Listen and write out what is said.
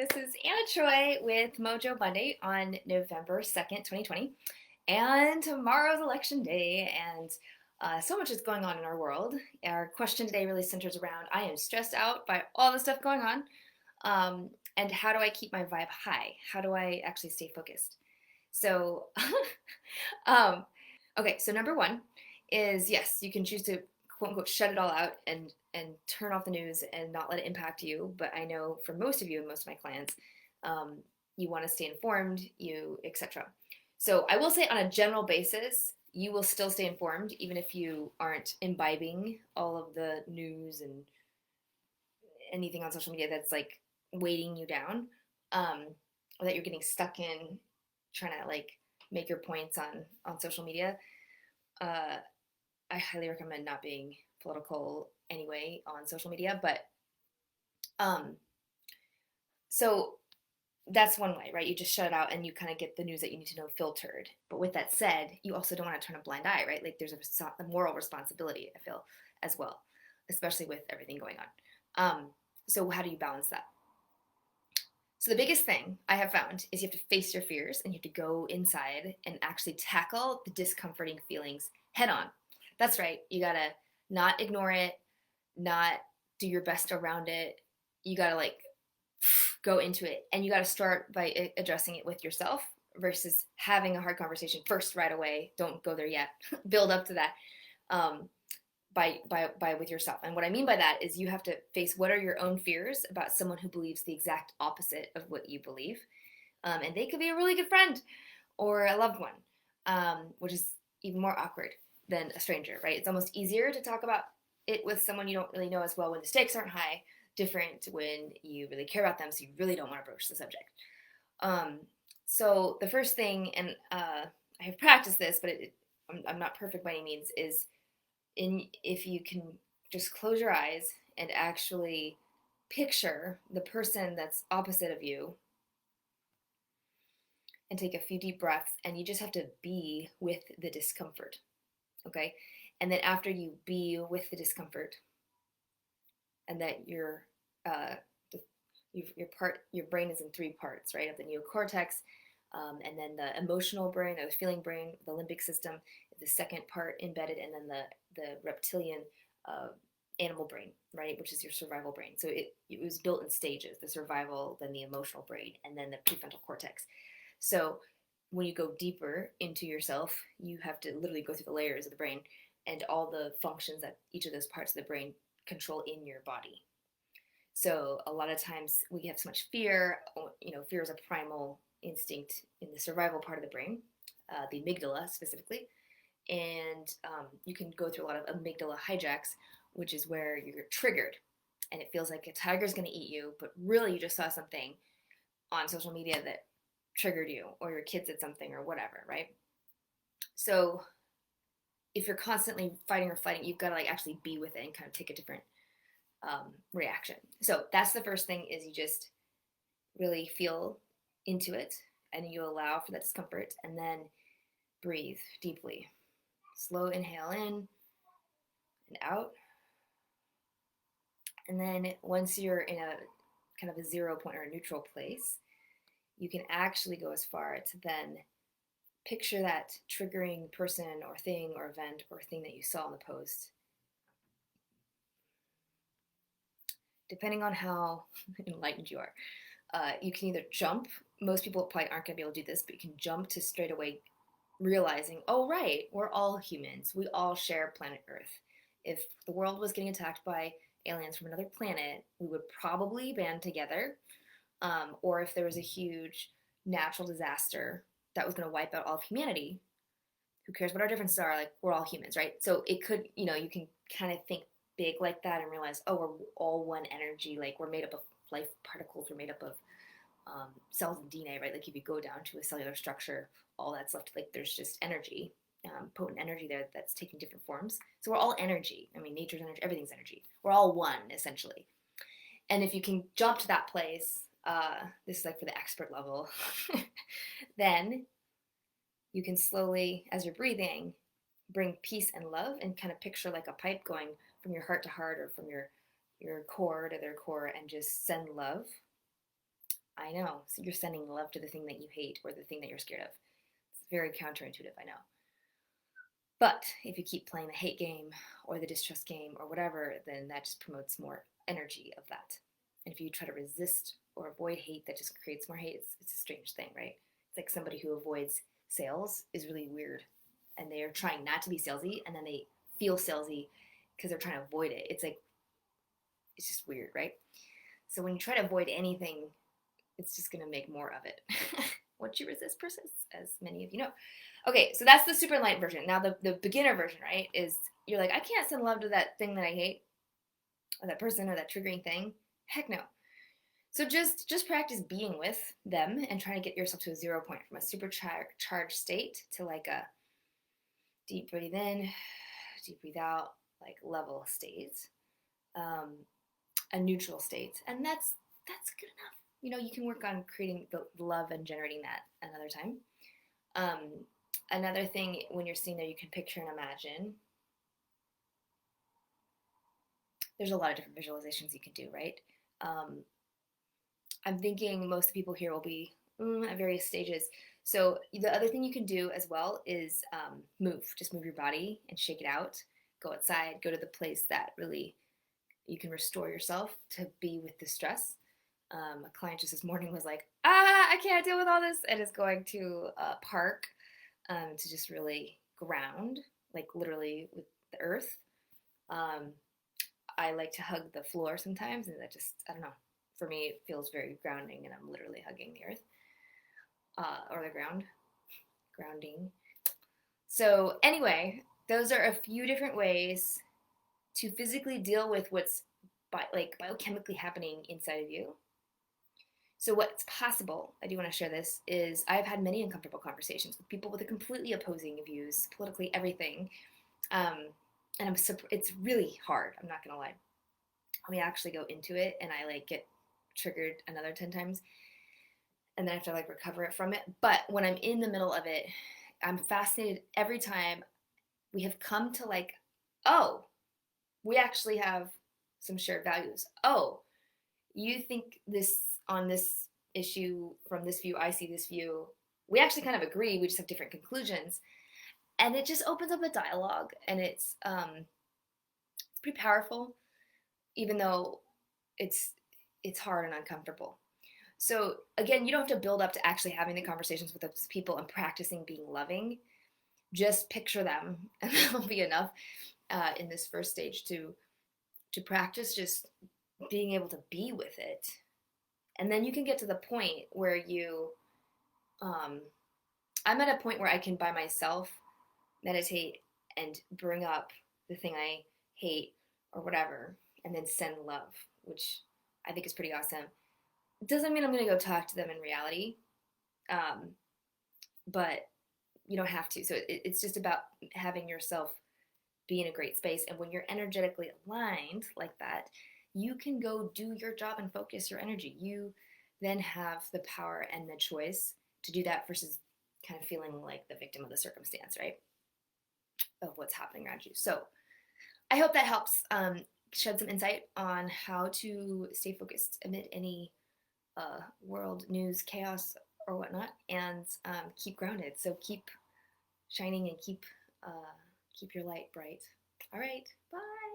this is Anna Choi with Mojo Monday on November 2nd, 2020. And tomorrow's election day, and so much is going on in our world. Our question today really centers around I am stressed out by all the stuff going on. And how do I keep my vibe high? How do I actually stay focused? So, um, okay, so number one is yes, you can choose to quote unquote shut it all out and turn off the news and not let it impact you. But I know for most of you and most of my clients, um, you want to stay informed, you etc. So I will say on a general basis, you will still stay informed even if you aren't imbibing all of the news and anything on social media that's like weighting you down, or that you're getting stuck in trying to like make your points on social media. Uh, I highly recommend not being political anyway on social media, but um, so that's one way, right? You just shut it out and you kind of get the news that you need to know filtered. But with that said, you also don't want to turn a blind eye, right? Like there's a moral responsibility, I feel, as well, especially with everything going on. So how do you balance that? So the biggest thing I have found is you have to face your fears and you have to go inside and actually tackle the discomforting feelings head on. That's right. You gotta not ignore it, not do your best around it. You gotta like go into it, and you gotta start by addressing it with yourself versus having a hard conversation first right away. Don't go there yet. Build up to that. By with yourself. And what I mean by that is you have to face what are your own fears about someone who believes the exact opposite of what you believe. And they could be a really good friend or a loved one, which is even more awkward than a stranger, right? It's almost easier to talk about it with someone you don't really know as well when the stakes aren't high, different when you really care about them, so you really don't want to broach the subject. So the first thing, and I have practiced this, but I'm not perfect by any means, is if you can just close your eyes and actually picture the person that's opposite of you and take a few deep breaths, and you just have to be with the discomfort, okay? And then after you be with the discomfort and that your brain is in three parts, right? Of the neocortex, and then the emotional brain or the feeling brain, the limbic system, the second part embedded, and then the reptilian animal brain, right, which is your survival brain. So it was built in stages: the survival, then the emotional brain, and then the prefrontal cortex. So when you go deeper into yourself, you have to literally go through the layers of the brain and all the functions that each of those parts of the brain control in your body. So a lot of times we have so much fear. Fear is a primal instinct in the survival part of the brain, the amygdala specifically. And you can go through a lot of amygdala hijacks, which is where you're triggered and it feels like a tiger's going to eat you, but really you just saw something on social media that triggered you, or your kid said something or whatever, right? So if you're constantly fighting or flighting, you've got to like actually be with it and kind of take a different reaction. So that's the first thing, is you just really feel into it and you allow for that discomfort, and then breathe deeply. Slow inhale in and out. And then once you're in a kind of a 0 point or a neutral place, you can actually go as far to then picture that triggering person or thing or event or thing that you saw in the post. Depending on how enlightened you are, you can either jump. Most people probably aren't going to be able to do this, but you can jump to straight away realizing, oh, right, we're all humans. We all share planet Earth. If the world was getting attacked by aliens from another planet, we would probably band together. Or if there was a huge natural disaster that was going to wipe out all of humanity, who cares what our differences are? Like, we're all humans, right? So it could, you can kind of think big like that and realize, oh, we're all one energy. Like, we're made up of life particles. We're made up of cells and DNA, right? Like, if you go down to a cellular structure, all that's left, like, there's just energy, potent energy there that's taking different forms. So we're all energy. I mean, nature's energy, everything's energy. We're all one, essentially. And if you can jump to that place, this is like for the expert level, then you can slowly, as you're breathing, bring peace and love and kind of picture like a pipe going from your heart to heart, or from your core to their core, and just send love I know. So you're sending love to the thing that you hate or the thing that you're scared of. It's very counterintuitive, I know. But if you keep playing the hate game or the distrust game or whatever, then that just promotes more energy of that. And if you try to resist or avoid hate, that just creates more hate. It's a strange thing, right? It's like somebody who avoids sales is really weird. And they are trying not to be salesy, and then they feel salesy because they're trying to avoid it. It's like, it's just weird, right? So when you try to avoid anything, it's just going to make more of it. What you resist persists, as many of you know. Okay, so that's the super enlightened version. Now the beginner version, right, is you're like, I can't send love to that thing that I hate, or that person, or that triggering thing. Heck no. So just practice being with them and trying to get yourself to a 0 point, from a supercharged state to like a deep breathe in, deep breathe out, like level state, a neutral state, and that's good enough. You know, you can work on creating the love and generating that another time. Another thing, when you're sitting there, you can picture and imagine. There's a lot of different visualizations you can do, right? I'm thinking most of the people here will be at various stages. So the other thing you can do as well is move. Just move your body and shake it out. Go outside. Go to the place that really you can restore yourself to be with the stress. A client just this morning was like, I can't deal with all this, and is going to a park to just really ground, like literally with the earth. I like to hug the floor sometimes, and that just, I don't know, for me it feels very grounding, and I'm literally hugging the earth or the grounding. So anyway, those are a few different ways to physically deal with what's biochemically happening inside of you. So what's possible, I do want to share this, is I've had many uncomfortable conversations with people with a completely opposing views, politically everything. And it's really hard, I'm not going to lie. We actually go into it and I like get triggered another 10 times. And then I have to like recover it from it. But when I'm in the middle of it, I'm fascinated every time we have come to like, oh, we actually have some shared values. Oh, you think this on this issue from this view, I see this view. We actually kind of agree. We just have different conclusions. And it just opens up a dialogue, and it's pretty powerful, even though it's hard and uncomfortable. So again, you don't have to build up to actually having the conversations with those people and practicing being loving. Just picture them, and that'll be enough in this first stage to practice just being able to be with it. And then you can get to the point where you, I'm at a point where I can by myself meditate and bring up the thing I hate or whatever, and then send love, which I think is pretty awesome. It doesn't mean I'm going to go talk to them in reality, but you don't have to. So it's just about having yourself be in a great space. And when you're energetically aligned like that, you can go do your job and focus your energy. You then have the power and the choice to do that versus kind of feeling like the victim of the circumstance, right? Of what's happening around you. So I hope that helps shed some insight on how to stay focused amid any world news, chaos, or whatnot, and keep grounded. So keep shining and keep your light bright. All right, bye.